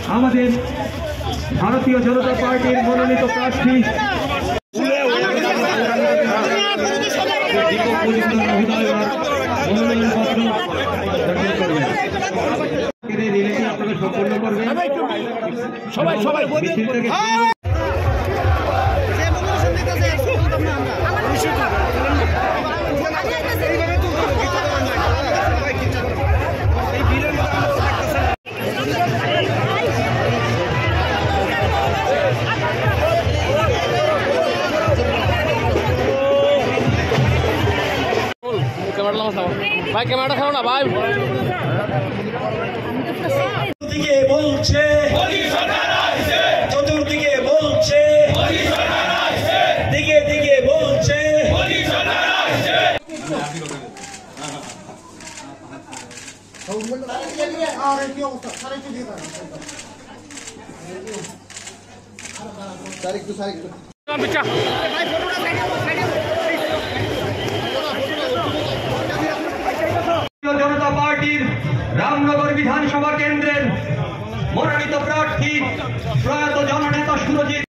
আমাদের ভারতীয় জনতা পার্টির মনোনীত প্রার্থী আপনারা সম্পন্ন করবেন। সবাই ভাই ক্যামেরাটা খাও না ভাই। দিকে বলছে চতুর্দিকে বলছে দিকে দিকে বলছে জনতা পার্টির রামনগর বিধানসভা কেন্দ্রের মনোনীত প্রার্থী প্রয়াত জননেতা সুরজিৎ